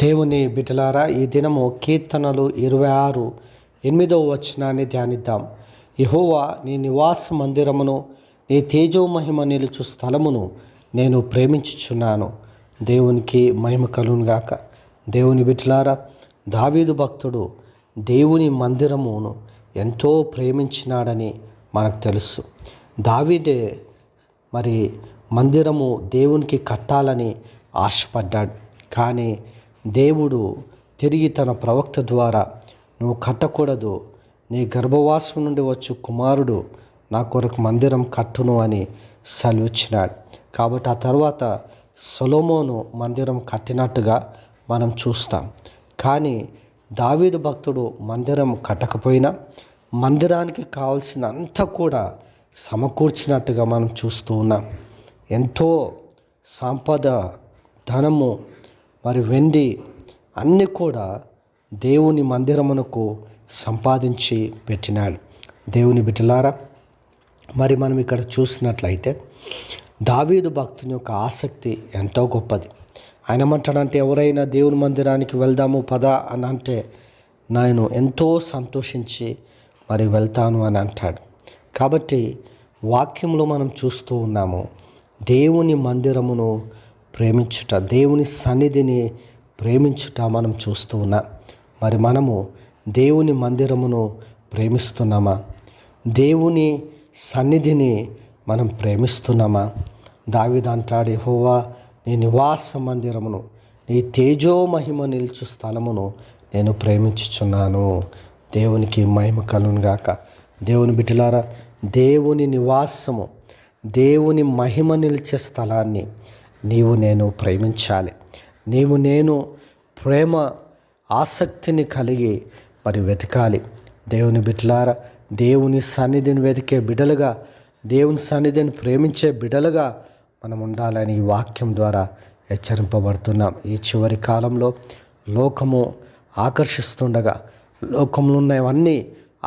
దేవుని బిడ్డలారా, ఈ దినము కీర్తనలు 26:8 ధ్యానిద్దాం. యెహోవా, నీ నివాస మందిరమును, నీ తేజోమహిమ నిలుచు స్థలమును నేను ప్రేమించుచున్నాను. దేవునికి మహిమ కలుగునుగాక. దేవుని బిడ్డలారా, దావీదు భక్తుడు దేవుని మందిరమును ఎంతో ప్రేమించినాడని మనకు తెలుసు. దావీదే మరి మందిరము దేవునికి కట్టాలని ఆశపడ్డాడు. కానీ దేవుడు తిరిగి తన ప్రవక్త ద్వారా, నువ్వు కట్టకూడదు, నీ గర్భవాసం నుండి వచ్చు కుమారుడు నా కొరకు మందిరం కట్టును అని సెలవిచ్చినాడు. కాబట్టి ఆ తర్వాత సొలొమోను మందిరం కట్టినట్టుగా మనం చూస్తాం. కానీ దావీదు భక్తుడు మందిరం కట్టకపోయినా మందిరానికి కావలసినంత కూడా సమకూర్చినట్టుగా మనం చూస్తూ ఉన్నాం. ఎంతో సంపద, ధనము, మరి వెండి అన్నీ కూడా దేవుని మందిరమునకు సంపాదించి పెట్టినాడు. దేవుని బిడ్డలారా, మరి మనం ఇక్కడ చూసినట్లయితే దావీదు భక్తుని యొక్క ఆసక్తి ఎంతో గొప్పది. ఆయన ఏమంటాడంటే, ఎవరైనా దేవుని మందిరానికి వెళ్దాము పదా అని అంటే నేను ఎంతో సంతోషించి మరి వెళ్తాను అని అంటాడు. కాబట్టి వాక్యంలో మనం చూస్తూ ఉన్నాము, దేవుని మందిరమును ప్రేమించుట, దేవుని సన్నిధిని ప్రేమించుట మనం చూస్తూ ఉన్నాం. మరి మనము దేవుని మందిరమును ప్రేమిస్తున్నామా? దేవుని సన్నిధిని మనం ప్రేమిస్తున్నామా? దావీదు అంటాడు, యెహోవా, నీ నివాస మందిరమును, నీ తేజోమహిమ నిలుచు స్థలమును నేను ప్రేమించుచున్నాను. దేవునికి మహిమ కలుగునుగాక. దేవుని బిడ్డలారా, దేవుని నివాసము, దేవుని మహిమ నిలిచే స్థలాన్ని నీవు నేను ప్రేమించాలి. నీవు నేను ప్రేమ ఆసక్తిని కలిగి మరి వెతకాలి. దేవుని బిడ్డలారా, దేవుని సన్నిధిని వెతికే బిడ్డలుగా, దేవుని సన్నిధిని ప్రేమించే బిడ్డలుగా మనం ఉండాలని ఈ వాక్యం ద్వారా హెచ్చరింపబడుతున్నాం. ఈ చివరి కాలంలో లోకము ఆకర్షిస్తుండగా, లోకంలో ఉన్నవన్నీ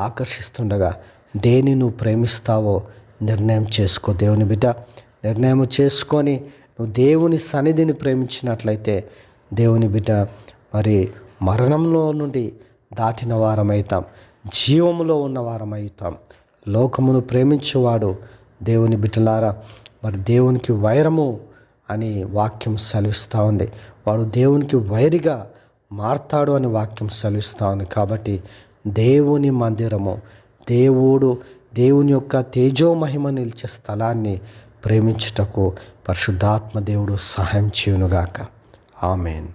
ఆకర్షిస్తుండగా దేని నువ్వు ప్రేమిస్తావో నిర్ణయం చేసుకో. దేవుని బిడ్డ, నిర్ణయం చేసుకొని నువ్వు దేవుని సన్నిధిని ప్రేమించినట్లయితే దేవుని బిడ్డ మరి మరణంలో నుండి దాటిన వారమవుతాం, జీవములో ఉన్న వారమవుతాం. లోకమును ప్రేమించేవాడు దేవుని బిడ్డలారా మరి దేవునికి వైరము అని వాక్యం సెలవిస్తూ ఉంది. వాడు దేవునికి వైరిగా మారతాడు అని వాక్యం సెలవిస్తూ ఉంది. కాబట్టి దేవుని మందిరము, దేవుని యొక్క తేజోమహిమ నిలిచే స్థలాన్ని ప్రేమించుటకు పరిశుద్ధాత్మ దేవుడు సహాయం చేయునుగాక. ఆమేన్.